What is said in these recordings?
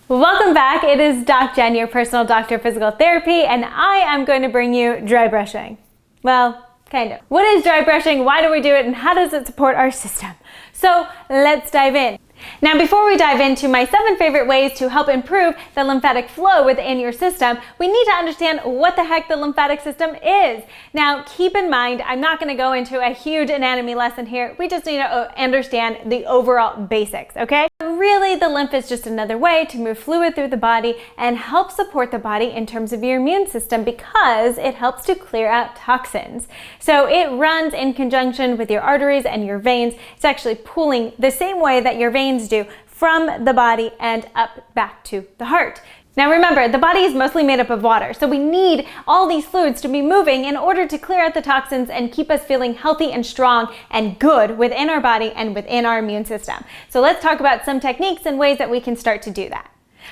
Welcome back. It is Doc Jen, your personal doctor of physical therapy, and I am going to bring you dry brushing. Well, kind of. What is dry brushing? Why do we do it? And how does it support our system? So let's dive in. Now, before we dive into my 7 favorite ways to help improve the lymphatic flow within your system, we need to understand what the heck the lymphatic system is. Now, keep in mind, I'm not going to go into a huge anatomy lesson here. We just need to understand the overall basics, okay? Really, the lymph is just another way to move fluid through the body and help support the body in terms of your immune system because it helps to clear out toxins. So it runs in conjunction with your arteries and your veins. It's actually pulling the same way that your veins do from the body and up back to the heart. Now remember, the body is mostly made up of water, so we need all these fluids to be moving in order to clear out the toxins and keep us feeling healthy and strong and good within our body and within our immune system. So let's talk about some techniques and ways that we can start to do that.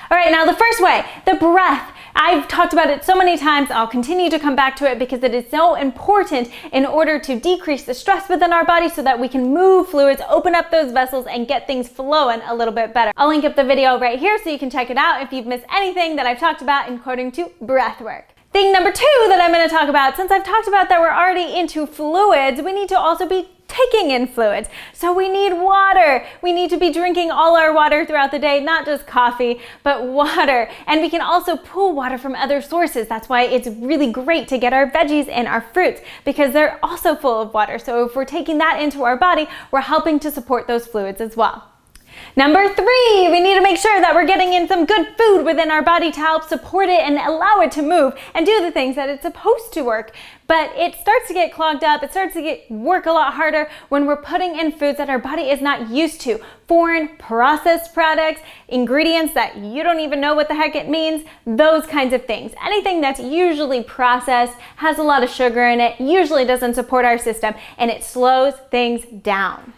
All right, now the first way, the breath. I've talked about it so many times, I'll continue to come back to it because it is so important in order to decrease the stress within our body so that we can move fluids, open up those vessels, and get things flowing a little bit better. I'll link up the video right here so you can check it out if you've missed anything that I've talked about according to breath work. Thing number 2 that I'm going to talk about, since I've talked about that we're already into fluids, we need to also be taking in fluids. So we need water. We need to be drinking all our water throughout the day, not just coffee, but water. And we can also pull water from other sources. That's why it's really great to get our veggies and our fruits because they're also full of water. So if we're taking that into our body, we're helping to support those fluids as well. Number 3, we need to make sure that we're getting in some good food within our body to help support it and allow it to move and do the things that it's supposed to work. But it starts to get clogged up, it starts to work a lot harder when we're putting in foods that our body is not used to. Foreign processed products, ingredients that you don't even know what the heck it means, those kinds of things. Anything that's usually processed, has a lot of sugar in it, usually doesn't support our system, and it slows things down.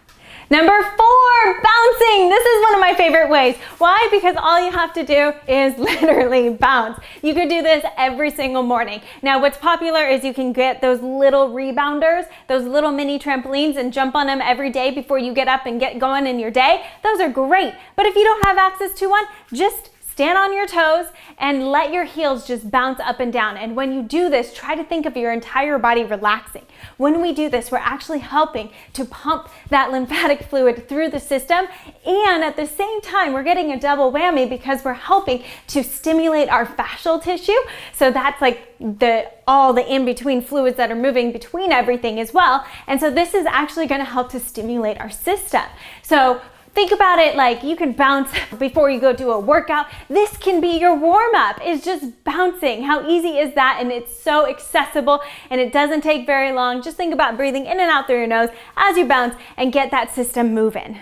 Number 4, bouncing. This is one of my favorite ways. Why? Because all you have to do is literally bounce. You could do this every single morning. Now, what's popular is you can get those little rebounders, those little mini trampolines, and jump on them every day before you get up and get going in your day. Those are great. But if you don't have access to one, just stand on your toes and let your heels just bounce up and down. And when you do this, try to think of your entire body relaxing. When we do this, we're actually helping to pump that lymphatic fluid through the system. And at the same time, we're getting a double whammy because we're helping to stimulate our fascial tissue. So that's like all the in-between fluids that are moving between everything as well. And so this is actually going to help to stimulate our system. So think about it like you can bounce before you go do a workout. This can be your warm-up, is just bouncing. How easy is that? And it's so accessible and it doesn't take very long. Just think about breathing in and out through your nose as you bounce and get that system moving.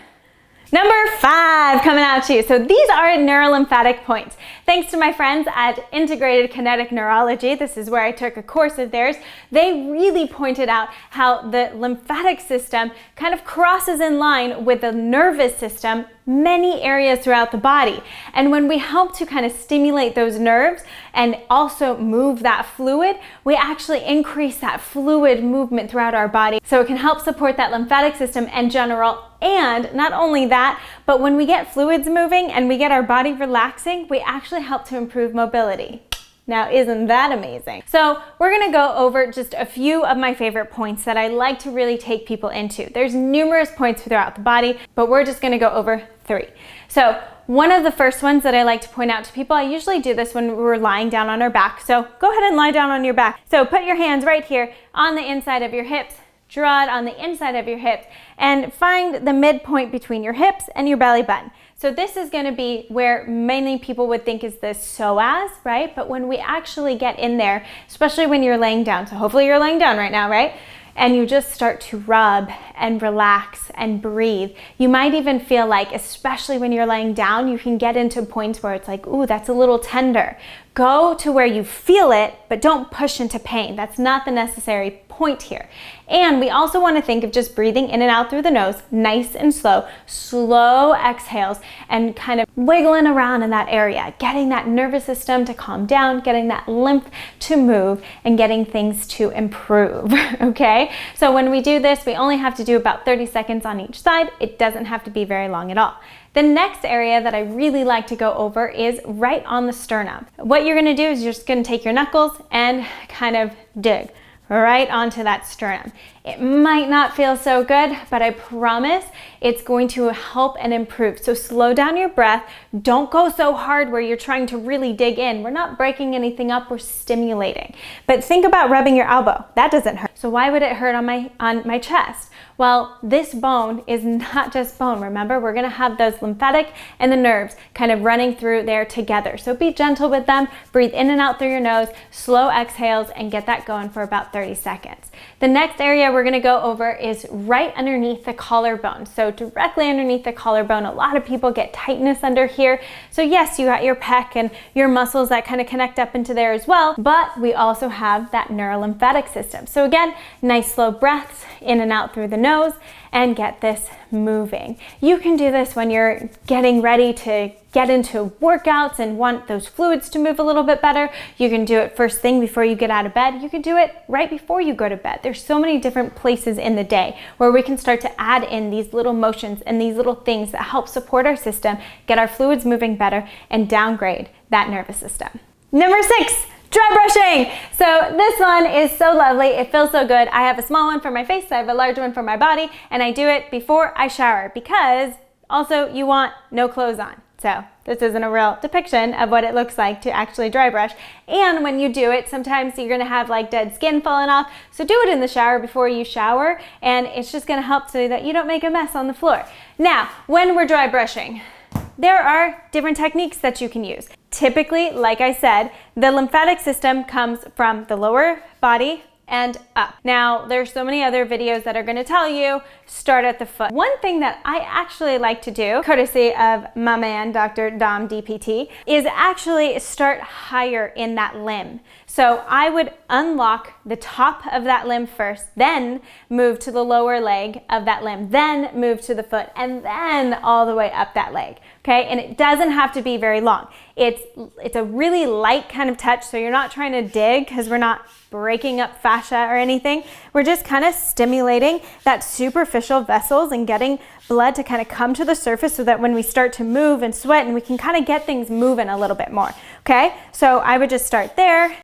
Number 5 coming at you. So these are neuro-lymphatic points. Thanks to my friends at Integrated Kinetic Neurology, this is where I took a course of theirs, they really pointed out how the lymphatic system kind of crosses in line with the nervous system many areas throughout the body. And when we help to kind of stimulate those nerves and also move that fluid, we actually increase that fluid movement throughout our body. So it can help support that lymphatic system in general. And not only that, but when we get fluids moving and we get our body relaxing, we actually help to improve mobility. Now, isn't that amazing? So we're gonna go over just a few of my favorite points that I like to really take people into. There's numerous points throughout the body, but we're just gonna go over 3. So one of the first ones that I like to point out to people, I usually do this when we're lying down on our back. So go ahead and lie down on your back. So put your hands right here on the inside of your hips, draw it on the inside of your hips, and find the midpoint between your hips and your belly button. So this is going to be where many people would think is the psoas, right? But when we actually get in there, especially when you're laying down, so hopefully you're laying down right now, right? And you just start to rub and relax and breathe. You might even feel like, especially when you're laying down, you can get into points where it's like, ooh, that's a little tender. Go to where you feel it, but don't push into pain. That's not the necessary point here. And we also want to think of just breathing in and out through the nose, nice and slow, slow exhales, and kind of wiggling around in that area, getting that nervous system to calm down, getting that lymph to move, and getting things to improve, okay? So when we do this, we only have to do about 30 seconds on each side. It doesn't have to be very long at all. The next area that I really like to go over is right on the sternum. What you're gonna do is you're just gonna take your knuckles and kind of dig right onto that sternum. It might not feel so good, but I promise it's going to help and improve. So slow down your breath. Don't go so hard where you're trying to really dig in. We're not breaking anything up, we're stimulating. But think about rubbing your elbow. That doesn't hurt. So why would it hurt on my chest? Well, this bone is not just bone. Remember, we're gonna have those lymphatic and the nerves kind of running through there together. So be gentle with them, breathe in and out through your nose, slow exhales, and get that going for about 30 seconds. The next area we're gonna go over is right underneath the collarbone. So directly underneath the collarbone, a lot of people get tightness under here. So yes, you got your pec and your muscles that kind of connect up into there as well, but we also have that neurolymphatic system. So again, nice slow breaths in and out through the nose and get this moving. You can do this when you're getting ready to get into workouts and want those fluids to move a little bit better. You can do it first thing before you get out of bed. You can do it right before you go to bed. There's so many different places in the day where we can start to add in these little motions and these little things that help support our system, get our fluids moving better, and downgrade that nervous system. Number 6, dry brushing. So this one is so lovely. It feels so good. I have a small one for my face, I have a large one for my body, and I do it before I shower because also you want no clothes on. So this isn't a real depiction of what it looks like to actually dry brush. And when you do it, sometimes you're gonna have like dead skin falling off. So do it in the shower before you shower, and it's just gonna help so that you don't make a mess on the floor. Now, when we're dry brushing, there are different techniques that you can use. Typically, like I said, the lymphatic system comes from the lower body and up. Now, there's so many other videos that are gonna tell you, start at the foot. One thing that I actually like to do, courtesy of my man, Dr. Dom DPT, is actually start higher in that limb. So I would unlock the top of that limb first, then move to the lower leg of that limb, then move to the foot, and then all the way up that leg, okay? And it doesn't have to be very long. It's a really light kind of touch, so you're not trying to dig because we're not breaking up fascia or anything. We're just kind of stimulating that superficial vessels and getting blood to kind of come to the surface so that when we start to move and sweat, and we can kind of get things moving a little bit more, okay? So I would just start there,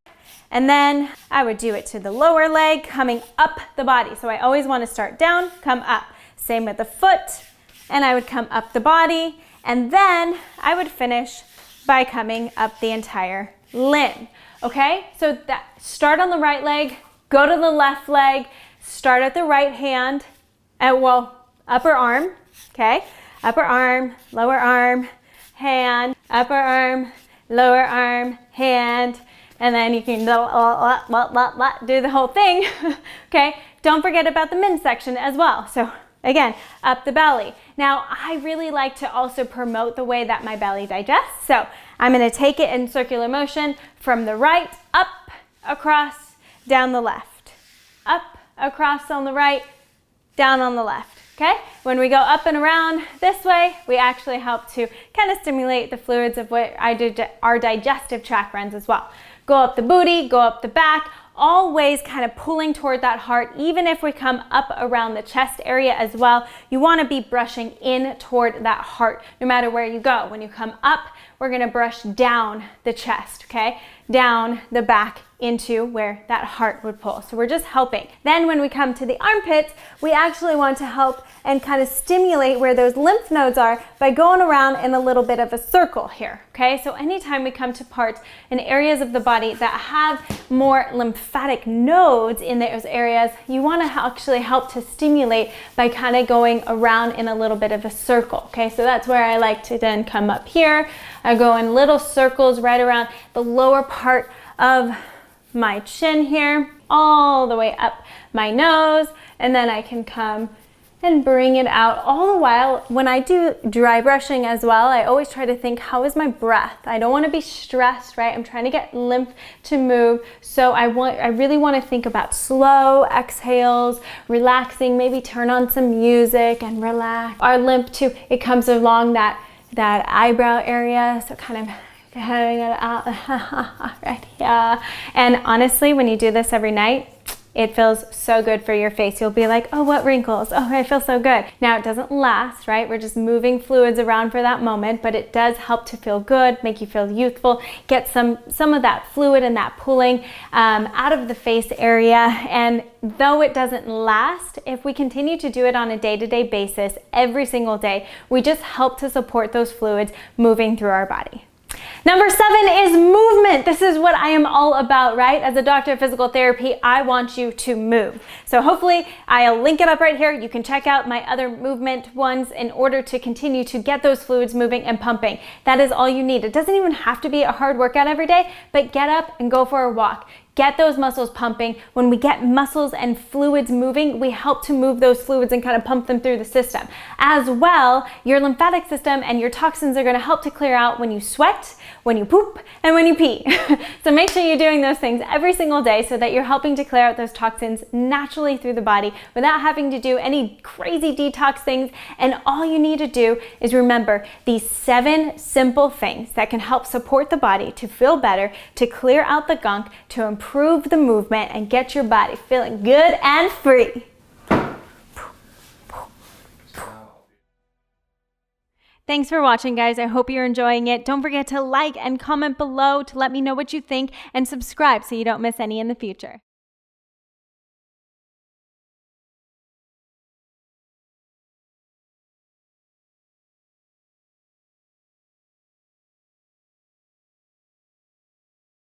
and then I would do it to the lower leg, coming up the body. So I always want to start down, come up. Same with the foot, and I would come up the body, and then I would finish by coming up the entire limb, okay? So that start on the right leg, go to the left leg, start at the right hand, upper arm, okay? Upper arm, lower arm, hand, upper arm, lower arm, hand, and then you can do the whole thing, okay? Don't forget about the midsection as well. So again, up the belly. Now, I really like to also promote the way that my belly digests. So I'm gonna take it in circular motion from the right, up, across, down the left. Up, across on the right, down on the left, okay? When we go up and around this way, we actually help to kind of stimulate the fluids of what our digestive tract runs as well. Go up the booty, go up the back, always kind of pulling toward that heart. Even if we come up around the chest area as well, you want to be brushing in toward that heart no matter where you go. When you come up, we're going to brush down the chest, okay? Down the back into where that heart would pull. So we're just helping. Then when we come to the armpits, we actually want to help and kind of stimulate where those lymph nodes are by going around in a little bit of a circle here, okay? So anytime we come to parts and areas of the body that have more lymphatic nodes in those areas, you want to actually help to stimulate by kind of going around in a little bit of a circle, okay? So that's where I like to then come up here. I go in little circles right around the lower part of my chin here, all the way up my nose, and then I can come and bring it out. All the while, when I do dry brushing as well, I always try to think, how is my breath? I don't want to be stressed, right? I'm trying to get lymph to move, so I really want to think about slow exhales, relaxing, maybe turn on some music and relax. Our lymph too, it comes along that eyebrow area, so kind of having it out right here. And honestly, when you do this every night, It feels so good for your face. You'll be like, oh, what wrinkles? Oh, I feel so good. Now, it doesn't last, right? We're just moving fluids around for that moment, but it does help to feel good, make you feel youthful, get some of that fluid and that pooling out of the face area. And though it doesn't last, if we continue to do it on a day-to-day basis, every single day, we just help to support those fluids moving through our body. Number 7 is movement. This is what I am all about, right? As a doctor of physical therapy, I want you to move. So hopefully I'll link it up right here. You can check out my other movement ones in order to continue to get those fluids moving and pumping. That is all you need. It doesn't even have to be a hard workout every day, but get up and go for a walk. Get those muscles pumping. When we get muscles and fluids moving, we help to move those fluids and kind of pump them through the system. As well, your lymphatic system and your toxins are going to help to clear out when you sweat, when you poop, and when you pee. So make sure you're doing those things every single day so that you're helping to clear out those toxins naturally through the body without having to do any crazy detox things. And all you need to do is remember these 7 simple things that can help support the body to feel better, to clear out the gunk, to improve the movement, and get your body feeling good and free. Thanks for watching, guys. I hope you're enjoying it. Don't forget to like and comment below to let me know what you think, and subscribe so you don't miss any in the future.